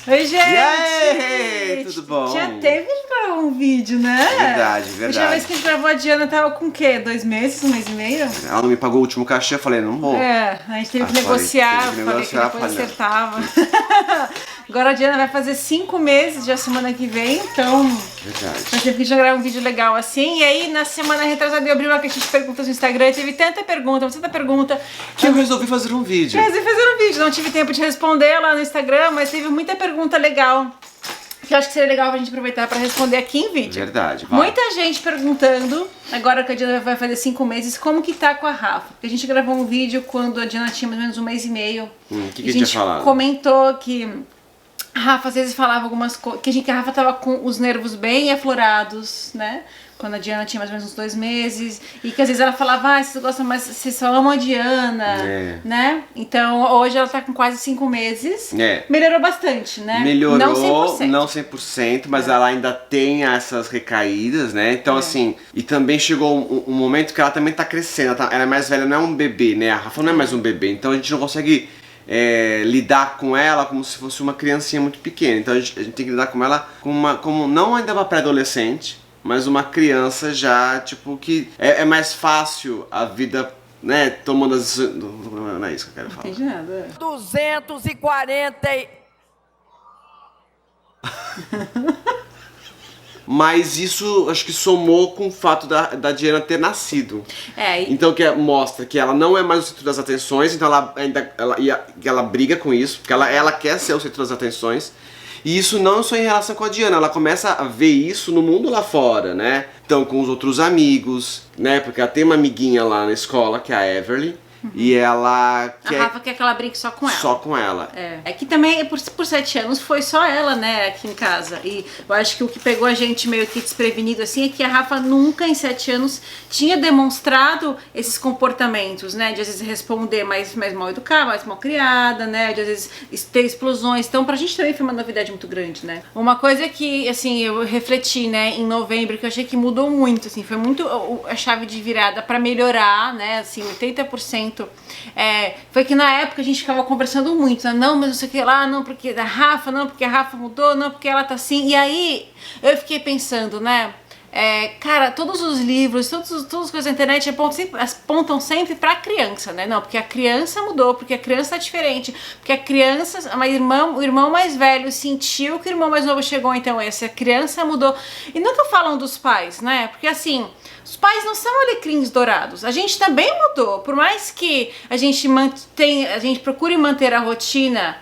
Oi, gente! E aí, tudo bom? Já teve que gravar um vídeo, né? Verdade. A última vez que a gente gravou, a Diana tava com o quê? 2 meses, 1 mês e meio? Ela não me pagou o último cachê, eu falei, não vou. A gente teve que negociar, falei que depois acertava. Agora a Diana vai fazer 5 meses já semana que vem, então... Verdade. Mas teve que gravar um vídeo legal assim. E aí, na semana retrasada, eu abri uma caixinha de perguntas no Instagram e teve tanta pergunta que eu resolvi fazer um vídeo. Não tive tempo de responder lá no Instagram, mas teve muita pergunta legal. Que eu acho que seria legal pra gente aproveitar pra responder aqui em vídeo. Verdade, vai. Muita gente perguntando, agora que a Diana vai fazer 5 meses, como que tá com a Rafa. Porque a gente gravou um vídeo quando a Diana tinha mais ou menos 1 mês e meio. Que a gente tinha falado? Comentou que a Rafa às vezes falava algumas coisas, que a Rafa tava com os nervos bem aflorados, né? Quando a Diana tinha mais ou menos uns 2 meses. E que às vezes ela falava, vocês gostam mais, vocês só amam a Diana, né? Então hoje ela tá com quase 5 meses. Melhorou bastante, né? Melhorou, não 100%. Não 100%, mas ela ainda tem essas recaídas, né? Então assim, e também chegou um momento que ela também tá crescendo. Ela é mais velha, não é um bebê, né? A Rafa não é mais um bebê, então a gente não consegue... lidar com ela como se fosse uma criancinha muito pequena. Então a gente tem que lidar com ela como não ainda uma pré-adolescente, mas uma criança já, tipo, que é mais fácil a vida, né, tomando as... Não é isso que eu quero falar. Não entendi nada. 240 Mas isso, acho que somou com o fato da Diana ter nascido. Então mostra que ela não é mais o centro das atenções, então ela briga com isso, porque ela quer ser o centro das atenções. E isso não só em relação com a Diana, ela começa a ver isso no mundo lá fora, né? Então com os outros amigos, né? Porque ela tem uma amiguinha lá na escola, que é a Everly. E ela quer... A Rafa quer que ela brinque só com ela. Só com ela. É que também, por 7 anos, foi só ela, né, aqui em casa. E eu acho que o que pegou a gente meio que desprevenido, assim, é que a Rafa nunca, em 7 anos, tinha demonstrado esses comportamentos, né? De, às vezes, responder mais mal educada, mais mal criada, né? De, às vezes, ter explosões. Então, pra gente também foi uma novidade muito grande, né? Uma coisa que, assim, eu refleti, né, em novembro, que eu achei que mudou muito, assim, foi muito a chave de virada pra melhorar, né, assim, 80%. Foi que na época a gente ficava conversando muito, né? Não, mas não sei o que lá, não, porque da Rafa, não, porque a Rafa mudou, não, porque ela tá assim. E aí eu fiquei pensando, né? Cara, todos os livros, todas as coisas da internet apontam sempre pra criança, né? Não, porque a criança mudou, porque a criança tá diferente, porque a criança, o irmão mais velho sentiu que o irmão mais novo chegou, então essa criança mudou. E nunca falam dos pais, né? Porque assim, os pais não são alecrins dourados. A gente também mudou, por mais que a gente procure manter a rotina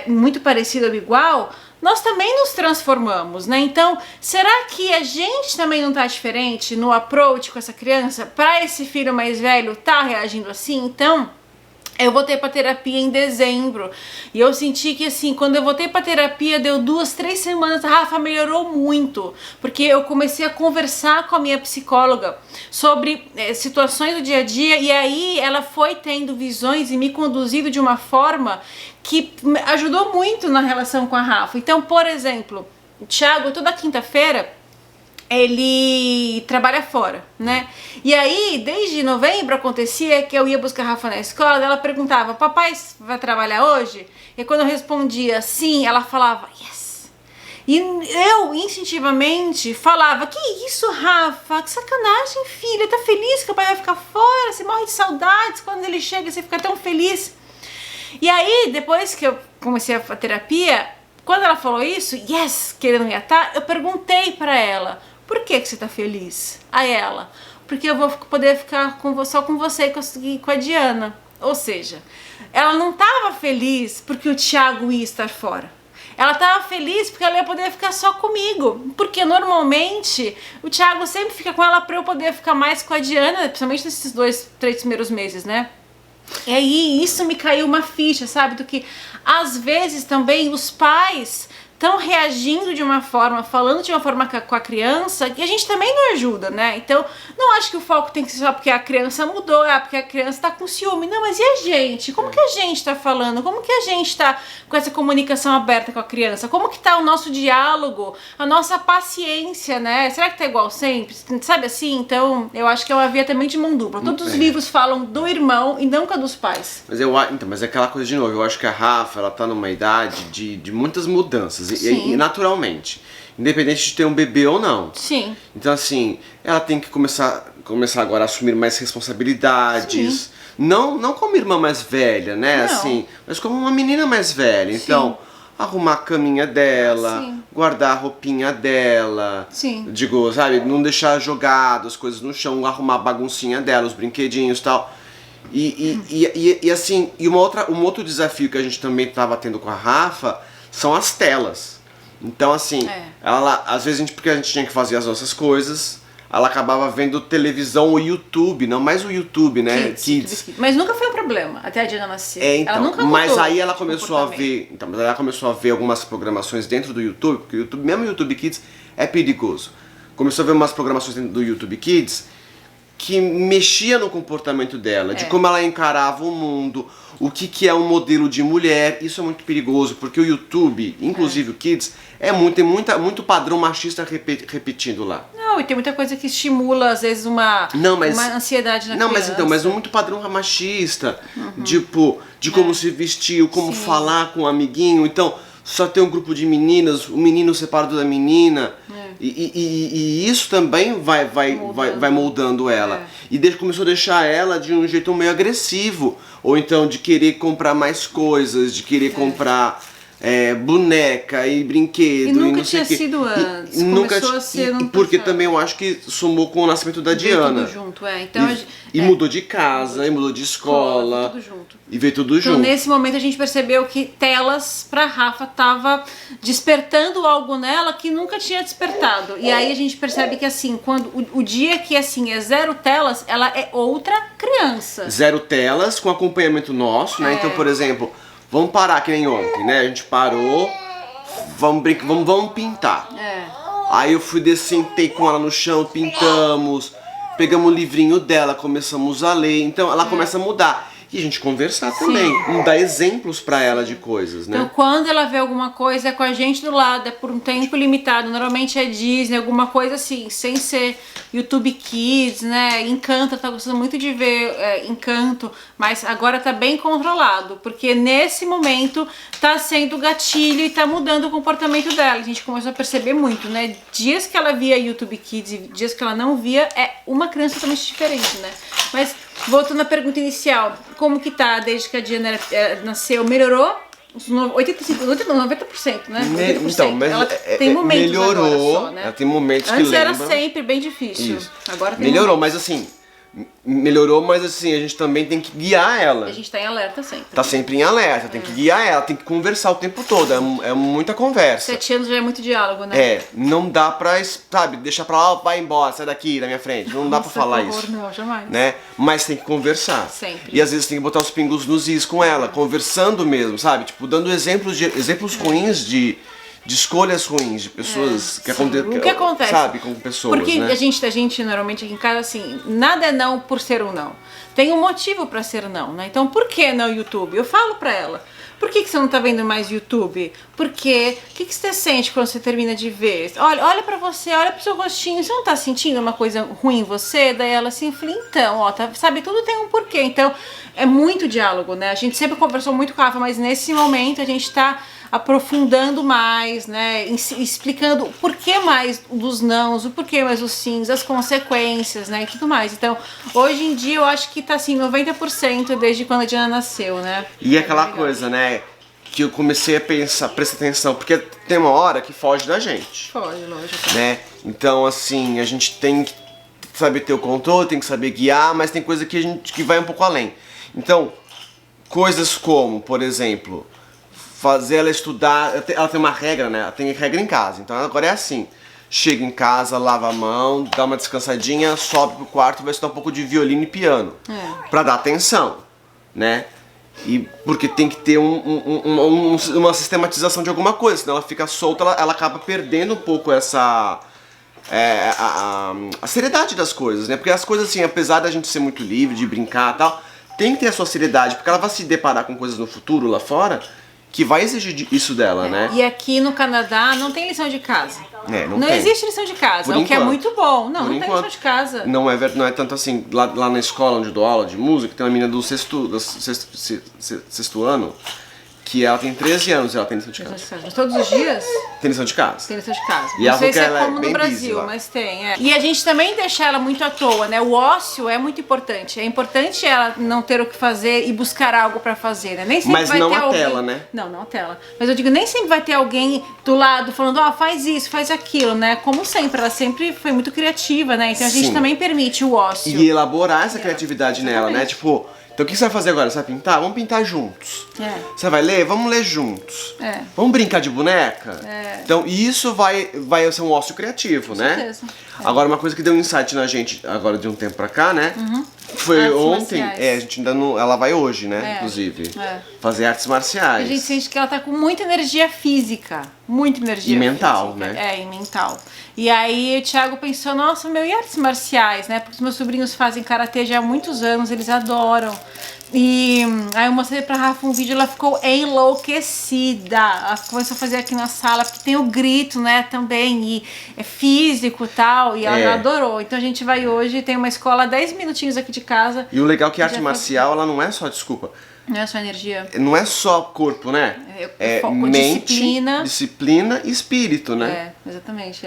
muito parecida ou igual, nós também nos transformamos, né? Então, será que a gente também não tá diferente no approach com essa criança? Para esse filho mais velho tá reagindo assim? Então, eu voltei pra terapia em dezembro e eu senti que assim, quando eu voltei pra terapia, deu 2, 3 semanas, a Rafa melhorou muito, porque eu comecei a conversar com a minha psicóloga sobre situações do dia a dia, e aí ela foi tendo visões e me conduzindo de uma forma que ajudou muito na relação com a Rafa. Então, por exemplo, o Thiago, toda quinta-feira, ele trabalha fora, né? E aí, desde novembro, acontecia que eu ia buscar a Rafa na escola, ela perguntava, papai vai trabalhar hoje? E quando eu respondia sim, ela falava, yes. E eu, instintivamente, falava, que isso, Rafa? Que sacanagem, filha, tá feliz que o pai vai ficar fora? Você morre de saudades quando ele chega, você fica tão feliz. E aí, depois que eu comecei a terapia, quando ela falou isso, yes, que ele não ia estar, eu perguntei pra ela, por que você tá feliz? Aí ela, porque eu vou poder ficar só com você e com a Diana. Ou seja, ela não tava feliz porque o Thiago ia estar fora. Ela tava feliz porque ela ia poder ficar só comigo. Porque normalmente o Thiago sempre fica com ela pra eu poder ficar mais com a Diana, principalmente nesses 2, 3 primeiros meses, né? E aí isso me caiu uma ficha, sabe? Do que às vezes também os pais estão reagindo de uma forma, falando de uma forma com a criança, que a gente também não ajuda, né? Então, não acho que o foco tem que ser só porque a criança mudou, porque a criança tá com ciúme. Não, mas e a gente? Como que a gente tá falando? Como que a gente tá com essa comunicação aberta com a criança? Como que tá o nosso diálogo, a nossa paciência, né? Será que tá igual sempre? Sabe assim? Então, eu acho que é uma via também de mão dupla. Todos os livros falam do irmão e nunca dos pais. Mas é aquela coisa de novo, eu acho que a Rafa, ela tá numa idade de muitas mudanças, e naturalmente, independente de ter um bebê ou não. Sim. Então assim, ela tem que começar agora a assumir mais responsabilidades. Sim. Não como irmã mais velha, né? Não. Assim, mas como uma menina mais velha. Sim. Então, arrumar a caminha dela, sim, guardar a roupinha dela. Sim. Digo, sabe, não deixar jogado as coisas no chão, arrumar a baguncinha dela, os brinquedinhos e tal. E assim, um outro desafio que a gente também estava tendo com a Rafa são as telas. Então assim, ela, às vezes porque a gente tinha que fazer as nossas coisas, ela acabava vendo televisão ou YouTube, não mais o YouTube, né? Kids. Mas nunca foi um problema, até a Diana nascer. Então, ela nunca mas aí ela começou a ver, algumas programações dentro do YouTube, porque o YouTube, mesmo o YouTube Kids é perigoso. Começou a ver umas programações dentro do YouTube Kids que mexia no comportamento dela, de como ela encarava o mundo, o que é um modelo de mulher. Isso é muito perigoso, porque o YouTube, inclusive o Kids, tem muito padrão machista repetindo lá. Não, e tem muita coisa que estimula, às vezes, uma ansiedade na criança. Mas muito padrão machista, tipo, de como se vestir, como falar com o amiguinho. Então, só tem um grupo de meninas, o menino separado da menina. E isso também vai moldando ela. E começou a deixar ela de um jeito meio agressivo. Ou então de querer comprar mais coisas, de querer comprar boneca e brinquedo. E nunca tinha sido antes. Começou a ser porque também eu acho que somou com o nascimento da Diana. Tudo junto, Então, e mudou de casa, e mudou de escola. Tudo junto. E veio tudo junto. Então, nesse momento, a gente percebeu que telas pra Rafa tava despertando algo nela que nunca tinha despertado. E aí a gente percebe que, assim, quando o dia que assim é 0 telas, ela é outra criança. 0 telas com acompanhamento nosso, né? Então, por exemplo, vamos parar que nem ontem, né? A gente parou, vamos pintar. Aí eu sentei com ela no chão, pintamos, pegamos o livrinho dela, começamos a ler. Então ela começa a mudar. E a gente conversar também, dar exemplos pra ela de coisas, né? Então quando ela vê alguma coisa é com a gente do lado, é por um tempo limitado, normalmente é Disney, alguma coisa assim, sem ser YouTube Kids, né? Encanto, tá gostando muito de ver Encanto, mas agora tá bem controlado, porque nesse momento tá sendo gatilho e tá mudando o comportamento dela. A gente começou a perceber muito, né? Dias que ela via YouTube Kids e dias que ela não via, é uma criança totalmente diferente, né? Mas voltando à pergunta inicial, como que tá desde que a Diana nasceu? Melhorou? 90%, né? 80%. Então, mas ela tem momentos melhorou, agora só, né? Ela tem momentos Antes que era lembram. sempre bem difícil. Isso. Agora tem melhorou, momentos. mas assim, a gente também tem que guiar ela. A gente tá em alerta sempre. Tá sempre em alerta, tem que guiar ela, tem que conversar o tempo todo, é muita conversa. 7 anos já é muito diálogo, né? Não dá pra, sabe, deixar pra lá, vai embora, sai daqui da minha frente, não dá pra falar isso. Não, jamais. Né? Mas tem que conversar. Sempre. E às vezes tem que botar os pingos nos is com ela, conversando mesmo, sabe? Tipo, dando exemplos ruins de escolhas ruins, de pessoas que acontece, sabe, com pessoas, porque né? a gente normalmente aqui em casa, assim, nada é não por ser um não. Tem um motivo pra ser não, né? Então, por que não YouTube? Eu falo pra ela. Por que você não tá vendo mais YouTube? Porque o que você sente quando você termina de ver? Olha pra você, olha pro seu rostinho, você não tá sentindo uma coisa ruim em você? Daí ela assim, eu falei, então, sabe, tudo tem um porquê. Então, é muito diálogo, né? A gente sempre conversou muito com a Rafa, mas nesse momento a gente tá aprofundando mais, né, explicando o porquê mais dos nãos, o porquê mais dos sims, as consequências, né, e tudo mais. Então, hoje em dia eu acho que tá assim 90% desde quando a Diana nasceu, né. E aquela coisa, né, que eu comecei a prestar atenção, porque tem uma hora que foge da gente. Foge, lógico. Né? Então, assim, a gente tem que saber ter o controle, tem que saber guiar, mas tem coisa que vai um pouco além. Então, coisas como, por exemplo, fazer ela estudar, ela tem uma regra, né? Ela tem regra em casa, então agora é assim. Chega em casa, lava a mão, dá uma descansadinha, sobe pro quarto e vai estudar um pouco de violino e piano. Pra dar atenção, né? E porque tem que ter uma sistematização de alguma coisa, senão ela fica solta, ela acaba perdendo um pouco essa... a seriedade das coisas, né? Porque as coisas assim, apesar da gente ser muito livre, de brincar e tal, tem que ter a sua seriedade, porque ela vai se deparar com coisas no futuro lá fora que vai exigir isso dela, né? E aqui no Canadá não tem lição de casa. Não Não tem. existe lição de casa, Por o que é enquanto. muito bom. Não, Por não tem enquanto. lição de casa. Não é tanto assim, lá na escola onde eu dou aula de música, tem uma menina do sexto ano, que ela tem 13 anos e ela tem lição de casa. Mas todos os dias Tem lição de casa. tem lição de casa. E Não ela sei falou se que é ela é como no bem busy Brasil, lá. mas tem. E a gente também deixa ela muito à toa, né? O ócio é muito importante. É importante ela não ter o que fazer e buscar algo pra fazer, né? Nem sempre Mas vai não ter a alguém... tela, né? Não a tela. Mas eu digo, nem sempre vai ter alguém do lado falando, faz isso, faz aquilo, né? Como sempre, ela sempre foi muito criativa, né? Então a gente Sim. também permite o ócio. E elaborar essa criatividade nela, né? Exatamente. Tipo, então o que você vai fazer agora? Você vai pintar? Vamos pintar juntos. Você vai ler? Vamos ler juntos. Vamos brincar de boneca? Então isso vai ser um ócio criativo, né? certeza. Agora uma coisa que deu um insight na gente agora de um tempo pra cá, né? Foi Artes ontem, marciais. a gente ainda não. Ela vai hoje, né? Inclusive. Fazer artes marciais. A gente sente que ela tá com muita energia física. Muita energia E mental, física. né? E mental. E aí o Thiago pensou, nossa, e artes marciais, né? Porque os meus sobrinhos fazem karatê já há muitos anos, eles adoram. E aí eu mostrei pra Rafa um vídeo, ela ficou enlouquecida. Ela começou a fazer aqui na sala, porque tem o grito, né, também, e é físico e tal, e ela adorou. Então a gente vai hoje, tem uma escola a 10 minutinhos aqui de casa. E o legal é que a arte Já marcial, ela não é só, desculpa, Não é só energia. não é só corpo, né? É foco, mente, disciplina. e espírito, né? Exatamente.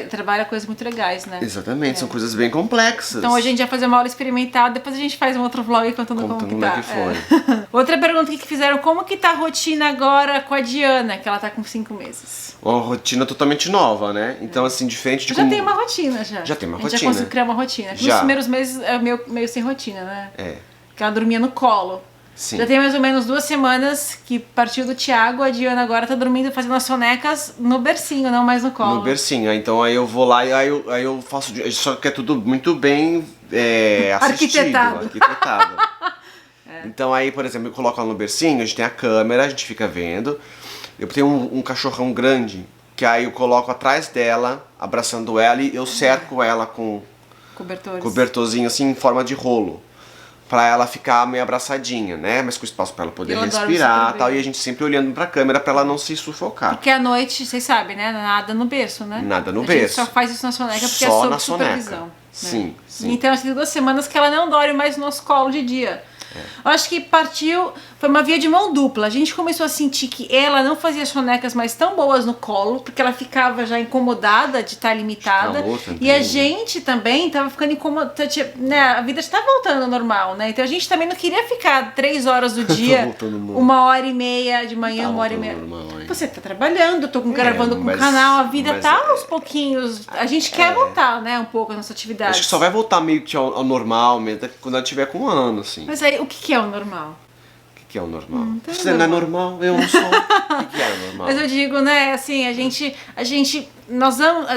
Trabalha coisas muito legais, né? Exatamente, são coisas bem complexas. Então hoje a gente vai fazer uma aula experimental, depois a gente faz um outro vlog contando como que como tá. é que foi. Outra pergunta que fizeram, como que tá a rotina agora com a Diana, que ela tá com 5 meses? Uma rotina totalmente nova, né? Então, assim, diferente de Já como... tem uma rotina, já. Já tem uma A gente rotina. já conseguiu criar uma rotina. Nos Já. primeiros meses é meio sem rotina, né? É, Porque ela dormia no colo. sim. Já tem mais ou menos 2 semanas que partiu do Thiago, a Diana agora tá dormindo, fazendo as sonecas no bercinho, não mais no colo. No bercinho. Então, aí eu vou lá e aí eu faço... Só que é tudo muito bem assistido. Arquitetado. Então, aí, por exemplo, eu coloco ela no bercinho, a gente tem a câmera, a gente fica vendo. Eu tenho um cachorrão grande, que aí eu coloco atrás dela, abraçando ela, e eu cerco ela com cobertorzinho, assim, em forma de rolo. Pra ela ficar meio abraçadinha, né? Mas com espaço pra ela poder Eu adoro respirar você e tal. ver. E a gente sempre olhando pra câmera pra ela não se sufocar. Porque à noite, vocês sabem, né? Nada no berço, né? Nada no A berço. gente só faz isso na soneca porque Só é sob na soneca. supervisão. Né? Sim, sim. Então, assim, 2 semanas que ela não dorme mais no nosso colo de dia. Eu acho que foi uma via de mão dupla. A gente começou a sentir que ela não fazia sonecas mais tão boas no colo, porque ela ficava já incomodada de estar limitada. Calor também, E a né? gente também tava ficando incomodada, né? A vida está voltando ao normal, né? Então a gente também não queria ficar 3 horas do dia, voltando ao normal. 1h30 de manhã, Tá 1h30. voltando ao normal, hein? Você tá trabalhando, eu tô gravando com o mas- canal, a vida mas tá é- aos pouquinhos. A gente quer voltar, né? Um pouco a nossa atividade. Acho que só vai voltar meio que ao normal mesmo quando ela tiver com 1 ano, assim. Mas aí, o que é o normal? O que é o normal? tá Você não é normal, eu não sou. O que é o normal? Mas eu digo, né, assim, a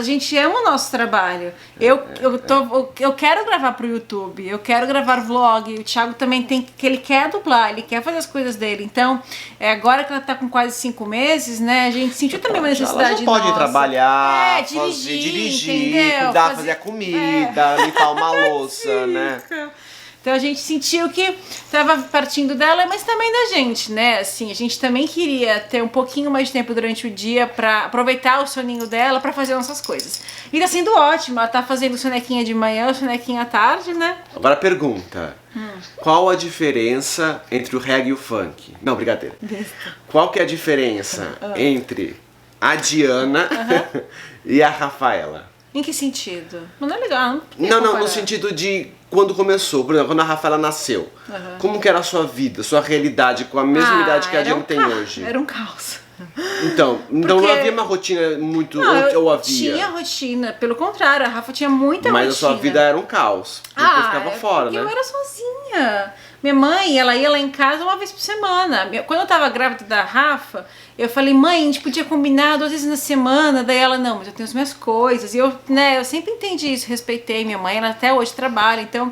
gente ama o nosso trabalho. Eu quero gravar pro YouTube, eu quero gravar vlog, o Thiago também que ele quer dublar, ele quer fazer as coisas dele. Então, agora que ela tá com quase 5 meses, né, a gente sentiu também uma necessidade Ela já pode nossa. trabalhar, dirigir, cuidar, entendeu? fazer a comida, limpar uma louça, né? Então a gente sentiu que tava partindo dela, mas também da gente, né? Assim, a gente também queria ter um pouquinho mais de tempo durante o dia pra aproveitar o soninho dela pra fazer nossas coisas. E tá sendo ótimo, ela tá fazendo sonequinha de manhã, sonequinha à tarde, né? Agora pergunta. Qual a diferença entre o reggae e o funk? Não, brincadeira. Qual que é a diferença entre a Diana e a Rafaela? Em que sentido? Mas não é legal, Não, no comparar. sentido de quando começou, por exemplo, quando a Rafaela nasceu. Como que era a sua vida, sua realidade com a mesma idade que a era Diana um tem hoje? Era um caos. Então não Porque- havia uma rotina muito, Não, ou havia? tinha rotina, pelo contrário, a Rafa tinha muita rotina. Mas a sua vida era um caos, porque eu ficava fora, porque né? eu era sozinha. Minha mãe, ela ia lá em casa uma vez por semana. Quando eu tava grávida da Rafa, Eu falei, mãe, a gente podia combinar 2 vezes na semana. Daí ela, não, mas eu tenho as minhas coisas. E eu, né, eu sempre entendi isso, respeitei minha mãe, ela até hoje trabalha. Então,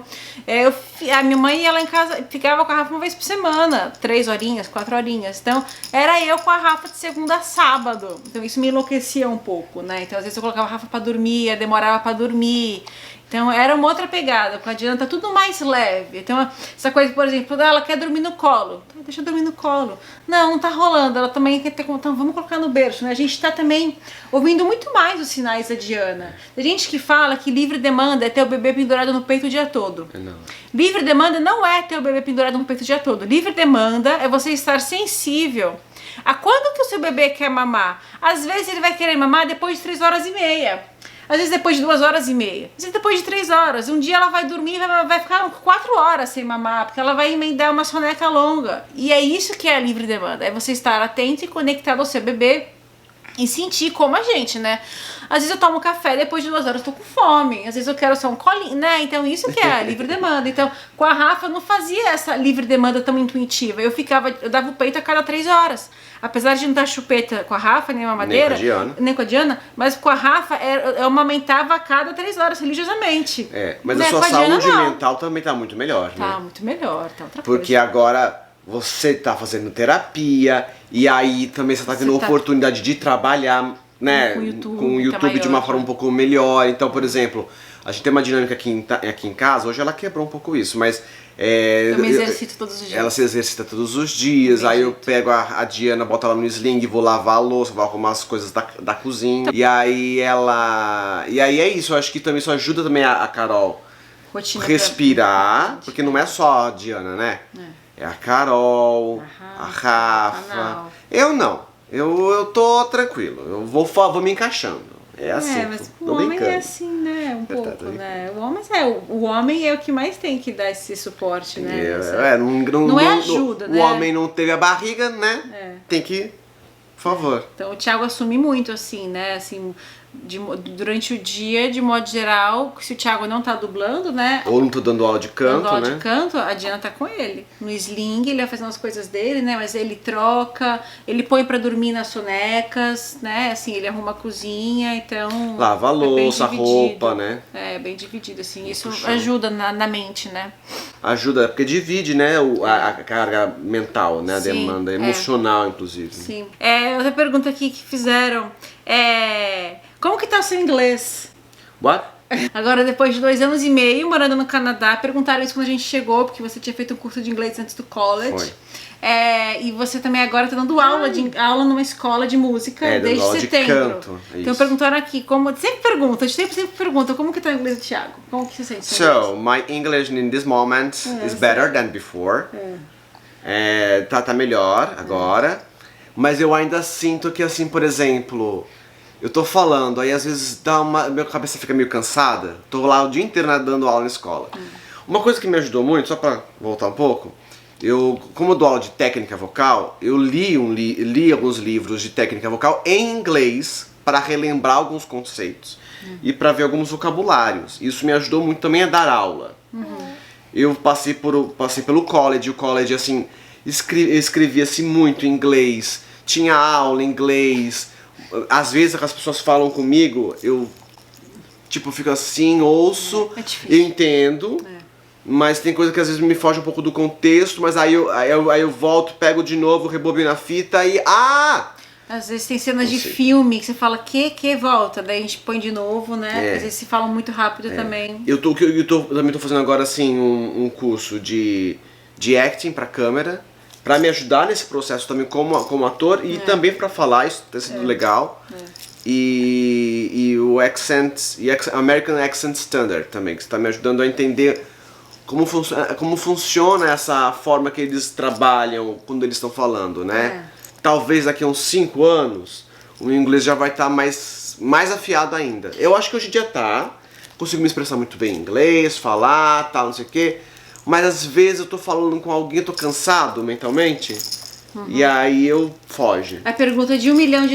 a minha mãe ia lá em casa, ficava com a Rafa 1 vez por semana, 3 horinhas, 4 horinhas. Então, era eu com a Rafa de segunda a sábado. Então, isso me enlouquecia um pouco, né? Então, às vezes eu colocava a Rafa pra dormir, demorava pra dormir. Então era uma outra pegada, com a Diana tá tudo mais leve. Então essa coisa, por exemplo, ela quer dormir no colo, então, deixa eu dormir no colo. Não tá rolando, ela também quer ter, então vamos colocar no berço, né? A gente tá também ouvindo muito mais os sinais da Diana. Tem gente que fala que livre demanda é ter o bebê pendurado no peito o dia todo. Não. Livre demanda não é ter o bebê pendurado no peito o dia todo. Livre demanda é você estar sensível a quando que o seu bebê quer mamar. Às vezes ele vai querer mamar depois de 3 horas e meia. Às vezes depois de 2 horas e meia. Às vezes depois de 3 horas. Um dia ela vai dormir e vai ficar 4 horas sem mamar, porque ela vai emendar uma soneca longa. E é isso que é a livre demanda. É você estar atento e conectado ao seu bebê e sentir como a gente, né? Às vezes eu tomo café, depois de 2 horas eu tô com fome. Às vezes eu quero só um colinho, né? Então isso que é a livre demanda. Então com a Rafa eu não fazia essa livre demanda tão intuitiva. Eu dava o peito a cada 3 horas. Apesar de não dar chupeta com a Rafa, nem mamadeira, nem com a Diana, mas com a Rafa eu amamentava a cada 3 horas, religiosamente. Mas né? a sua Com saúde Diana, mental também tá muito melhor, né? Tá muito melhor, tá outra Porque coisa. agora você tá fazendo terapia e aí também você tá tendo a oportunidade de trabalhar, né, com o YouTube de uma forma um pouco melhor. Então, por exemplo, a gente tem uma dinâmica aqui em casa, hoje ela quebrou um pouco isso, mas eu me exercito todos os dias. Ela se exercita todos os dias, aí eu pego a Diana, boto ela no sling, vou lavar a louça, vou arrumar as coisas da cozinha. E aí é isso, eu acho que também isso ajuda também a Carol Rotina respirar, porque não é só a Diana, né? É a Carol, a Rafa. Eu não. Eu tô tranquilo. Eu vou me encaixando. É assim. Mas o homem é assim, né? Um pouco, né? O homem é o que mais tem que dar esse suporte, né? Não é ajuda, né? O homem não teve a barriga, né? Tem que, por favor. Então o Thiago assume muito, assim, né? Assim, durante o dia, de modo geral, se o Thiago não tá dublando, né? Ou não tô dando aula de canto, dando aula de canto, a Diana tá com ele. No sling, ele vai fazendo as coisas dele, né? Mas ele troca, ele põe pra dormir nas sonecas, né? Assim, ele arruma a cozinha, então... Lava a louça, a roupa, né? É, bem dividido, assim. Isso ajuda na mente, né? Ajuda, porque divide, né? A carga mental, né? A demanda emocional, inclusive. Sim. Outra pergunta aqui que fizeram como que tá o seu inglês? What? Agora, depois de 2 anos e meio morando no Canadá, perguntaram isso quando a gente chegou, porque você tinha feito um curso de inglês antes do college. Foi. E você também agora está dando aula numa escola de música desde aula setembro. De canto, então perguntaram aqui, sempre pergunta como que tá o inglês do Thiago? Como que você sente? So, my English in this moment is better than before. Tá melhor agora. Mas eu ainda sinto que, assim, por exemplo, eu tô falando, aí às vezes minha cabeça fica meio cansada. Tô lá o dia inteiro dando aula na escola. Uma coisa que me ajudou muito, só pra voltar um pouco, como eu dou aula de técnica vocal, eu li alguns livros de técnica vocal em inglês para relembrar alguns conceitos e para ver alguns vocabulários. Isso me ajudou muito também a dar aula. Eu passei pelo college, o college, assim, escrevia-se muito em inglês, tinha aula em inglês. Às vezes as pessoas falam comigo, eu fico assim, ouço, eu entendo, mas tem coisa que às vezes me foge um pouco do contexto, mas aí eu volto, pego de novo, rebobino a fita e às vezes tem cenas de filme que você fala que volta, daí a gente põe de novo, né? Às vezes se falam muito rápido também. Eu também tô fazendo agora assim um curso de acting pra câmera, pra me ajudar nesse processo também como ator e também pra falar, isso tá sendo legal. E o American Accent Standard também, que está me ajudando a entender como funciona essa forma que eles trabalham quando eles estão falando, né? Talvez daqui a uns 5 anos o inglês já vai estar mais afiado ainda. Eu acho que hoje em dia consigo me expressar muito bem em inglês, falar, tal, não sei o quê. Mas às vezes eu tô falando com alguém, tô cansado mentalmente, e aí eu foge. A pergunta de $1 milhão,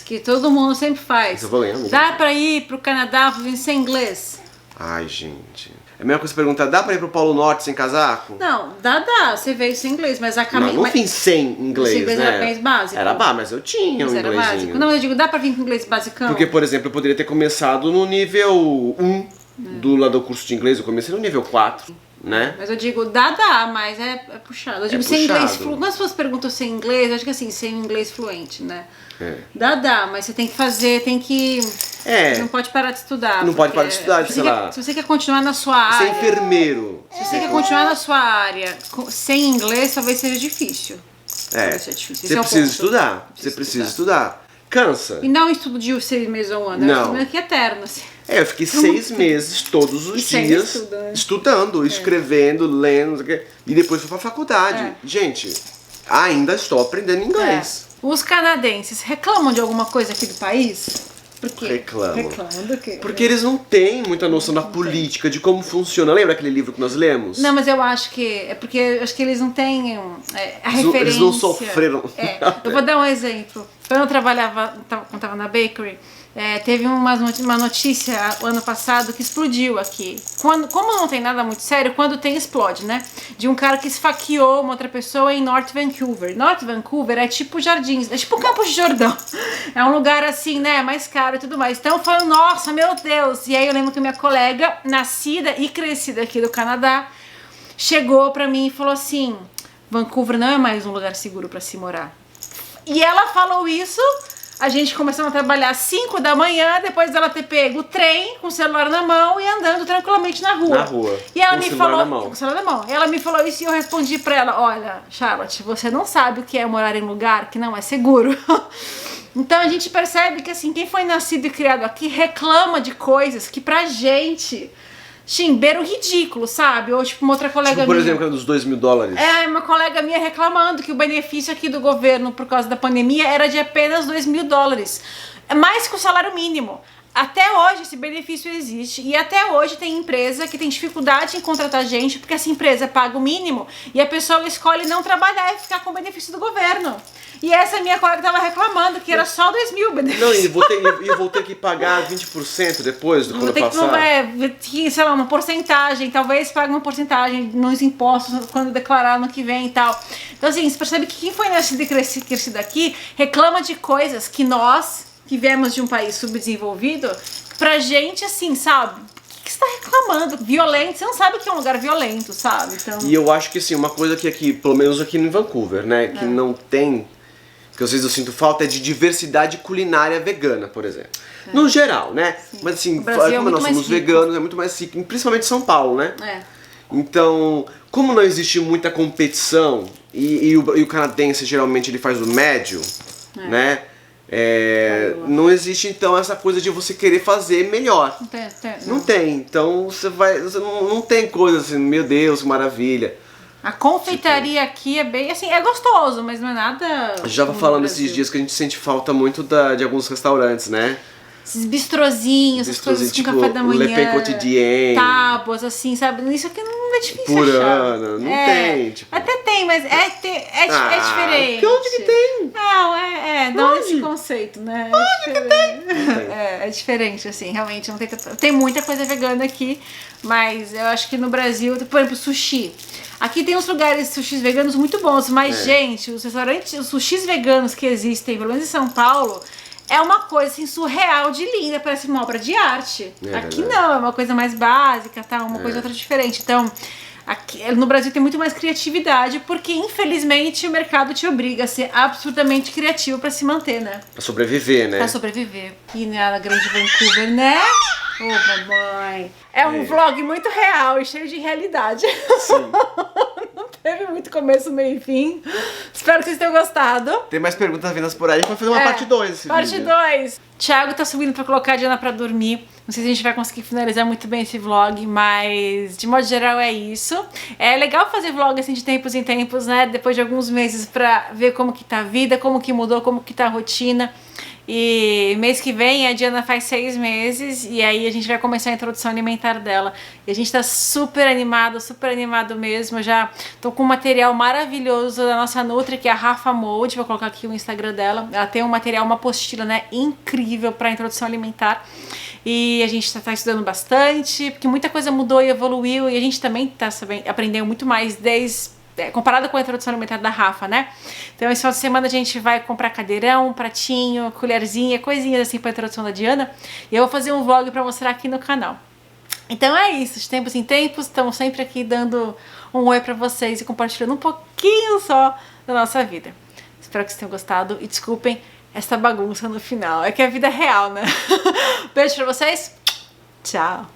que todo mundo sempre faz. Eu vou lendo. Dá pra ir pro Canadá sem inglês? Ai, gente. É a mesma coisa que perguntar, dá pra ir pro Polo Norte sem casaco? Não, dá, você veio sem inglês, mas a Não, caminho. não vim sem inglês, Esse inglês né? era bem básico. Era básico, mas eu tinha um Mas era inglesinho. básico. Não, eu digo, dá pra vir com inglês basicão? Porque, por exemplo, eu poderia ter começado no nível 1 do lado do curso de inglês, eu comecei no nível 4, né? Mas eu digo, dá, mas é puxado. Eu digo, sem puxado. inglês fluente. Quando as pessoas perguntam sem inglês, eu acho que assim, sem inglês fluente, né? É. Dá, mas você tem que fazer, tem que... É. Não pode parar de estudar. Não pode porque parar de estudar, se sei você lá. quer- Se você quer continuar na sua Ser área... enfermeiro. Se você quer continuar na sua área sem inglês, talvez seja difícil. É. Talvez seja difícil. Você Esse é o precisa ponto. estudar. Você precisa estudar. Cansa. E não estudo de 6 meses ou um ano, é um Não. estudo que é eterno, assim. É, eu fiquei 6 meses todos os E você ainda dias estuda, né? estudando, escrevendo, lendo, não sei o quê. E depois fui pra faculdade. É. Gente, ainda estou aprendendo inglês. Os canadenses reclamam de alguma coisa aqui do país? Por quê? Reclamam. Reclamam do quê? Porque eles não têm muita noção da política, de como funciona. Lembra aquele livro que nós lemos? Não, mas eu acho que é porque eu acho que eles não têm a Eles não- referência. eles não sofreram. Eu vou dar um exemplo. Quando eu trabalhava, quando estava na bakery, teve uma notícia ano passado que explodiu aqui. Como não tem nada muito sério, quando tem, explode, né? De um cara que esfaqueou uma outra pessoa em North Vancouver. North Vancouver é tipo Jardins, é tipo Campos de Jordão. É um lugar assim, né, mais caro e tudo mais. Então foi, nossa, meu Deus. E aí eu lembro que minha colega, nascida e crescida aqui do Canadá, chegou pra mim e falou assim: Vancouver não é mais um lugar seguro pra se morar. E ela falou isso, a gente começou a trabalhar às 5 da manhã, depois dela ter pego o trem com o celular na mão e andando tranquilamente na rua. Na rua, E ela com o me celular falou, na mão. com o celular na mão. E ela me falou isso e eu respondi pra ela: olha, Charlotte, você não sabe o que é morar em lugar que não é seguro. Então a gente percebe que assim, quem foi nascido e criado aqui reclama de coisas que pra gente beira o ridículo, sabe? Ou tipo uma outra colega Tipo, por minha. exemplo, dos $2.000. Uma colega minha reclamando que o benefício aqui do governo por causa da pandemia era de apenas $2.000. É mais que o salário mínimo. Até hoje esse benefício existe e até hoje tem empresa que tem dificuldade em contratar gente porque essa empresa paga o mínimo e a pessoa escolhe não trabalhar e ficar com o benefício do governo. E essa minha colega tava reclamando que era só 2.000 benefícios. Não, e vou ter que pagar 20% depois do Vou quando ter passar. que, sei lá, uma porcentagem, talvez pague uma porcentagem nos impostos quando declarar ano que vem e tal. Então assim, você percebe que quem foi nascido e crescido aqui reclama de coisas que nós, que viemos de um país subdesenvolvido, pra gente assim, sabe? O que você tá reclamando? Violento, você não sabe o que é um lugar violento, sabe? Então, E eu acho que assim, uma coisa que aqui, pelo menos aqui em Vancouver, né, que não tem, que às vezes eu sinto falta, é de diversidade culinária vegana, por exemplo. No geral, né? Mas assim, O Brasil é como muito nós mais somos rico. veganos, é muito mais rico, principalmente em São Paulo, né? Então, como não existe muita competição e o canadense geralmente ele faz o médio, né? Não existe então essa coisa de você querer fazer melhor. Não tem. Então você não tem coisa assim, meu Deus, que maravilha. A confeitaria aqui é bem assim, é gostoso, mas não é nada. Já tava como falando no esses Brasil. dias que a gente sente falta muito de alguns restaurantes, né? Esses bistrozinhos, essas coisas com tipo, café da o Le Pain manhã, Quotidien. tábuas, assim, sabe? Isso aqui não é difícil Por achar. ano, não tem, tipo. Até tem, mas é diferente. que onde que tem? Não, não esse conceito, né? Onde que tem? É diferente, assim, realmente não tem tanta... Tem muita coisa vegana aqui, mas eu acho que no Brasil, por exemplo, sushi. Aqui tem uns lugares de sushis veganos muito bons, mas, gente, os restaurantes, os sushis veganos que existem, pelo menos em São Paulo, é uma coisa assim, surreal de linda, parece uma obra de arte. Aqui verdade. não, é uma coisa mais básica, tá? Uma coisa outra diferente. Então, aqui, no Brasil tem muito mais criatividade, porque infelizmente o mercado te obriga a ser absurdamente criativo pra se manter, né? Pra sobreviver, né? Pra sobreviver. E na grande Vancouver, né? Ô, mamãe. É um vlog muito real e cheio de realidade. Sim. Não teve muito começo, meio e fim. Espero que vocês tenham gostado. Tem mais perguntas vindas por aí, a gente vai fazer uma parte 2 desse Parte vídeo. 2. Thiago tá subindo pra colocar a Diana pra dormir. Não sei se a gente vai conseguir finalizar muito bem esse vlog, mas de modo geral é isso. É legal fazer vlog assim de tempos em tempos, né? Depois de alguns meses pra ver como que tá a vida, como que mudou, como que tá a rotina. E mês que vem a Diana faz 6 meses e aí a gente vai começar a introdução alimentar dela. E a gente tá super animado mesmo. Eu já tô com um material maravilhoso da nossa Nutri, que é a Rafa Mode. Vou colocar aqui o Instagram dela. Ela tem um material, uma apostila, né, incrível pra introdução alimentar. E a gente tá estudando bastante, porque muita coisa mudou e evoluiu, e a gente também tá aprendendo muito mais comparado com a introdução alimentar da Rafa, né? Então esse final de semana a gente vai comprar cadeirão, pratinho, colherzinha, coisinhas assim pra introdução da Diana. E eu vou fazer um vlog pra mostrar aqui no canal. Então é isso, de tempos em tempos, estamos sempre aqui dando um oi pra vocês e compartilhando um pouquinho só da nossa vida. Espero que vocês tenham gostado e desculpem essa bagunça no final. É que a vida é real, né? Beijo pra vocês, tchau!